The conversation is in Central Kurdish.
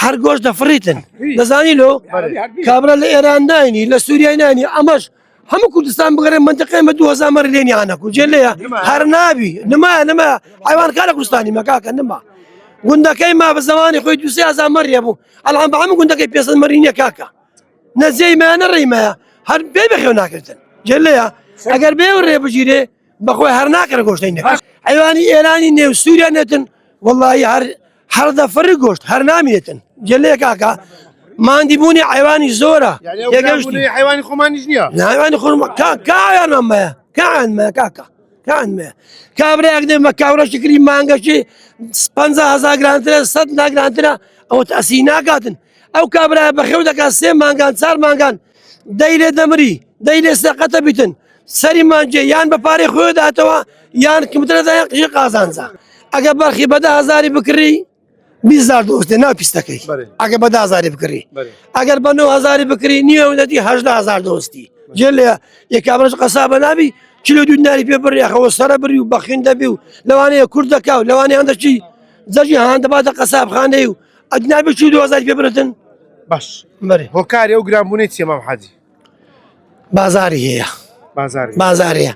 هەر گۆشت دەفڕیتن دەزانی لۆ کابرا لە ئێران ناینی لە سووریای نانی ئەمەش هەموو کوردستان بگەڕێ منتقەی مە 2000 مەڕ لێنی هانەکو جێ لێە هەر نابی نما حیوان کارە کوردستانی مەکاکە نما گوندەکەی ما بە زمانی خۆی 2000 مەڕیە بوو ئەڵام بە هەموو گوندەکەی 500 مەڕی نییە کاکە نەجێی مایانە ڕێیمەیە هەر بێ بەخێو ناکردن جێ لێە ئەگەر بێ ڕێ بگیرێ بەخۆی هەر ناکەرە گۆشتەی نەکەس حیوانی ئێرانی نێو سووریا نێتن وەڵڵاهی هەر دەفڕی گۆشت هەر نامێتن جێ لێ کاکە ماندی بوونی حیوانی زۆرە حیوانی خۆمانیش نییە حیوانی خۆمان کایانمەیە کایانمەیە کاکە کایانمەیە کابراەک دێمە کاورەشی کری مانگەشی 500,000 گرانترە 100 ناگرانترە ئەوە تەسی ناکاتن ئەو کابرا بەخێو دەکات 3 مانگان 4 مانگان دەی لێ دەمری دەی لێ سەقەتە بیتن سەری مانجێ یان بە پارەی خۆی داتەوە یان کمترەدا یان قژی قازانجا ئەگە بەرخی بە 10,000 بکڕی 20,000 دۆستێ ناو پیسەکەی ئەگە بە 10,000 بکڕی ئەگەر بە 9,000 بکڕی نیوە دەتی 18,000 دۆستی جێ لێ یەکابرەش قەسابە نابی کیلۆ دوودناری پێ بڕیاخەوە سەرە بری و بەخین دەبی و لەوانەیە کورد دەکا و لەوانەیە هەندەچی جەژی هاان دەباتە قەسابخانەی و ئەجنابی 20,000 پێ برتن باش بەێ هۆکاری ئەو گرانبوونەی چێ مام حاجی بازاری هەیە بازار بازارەیە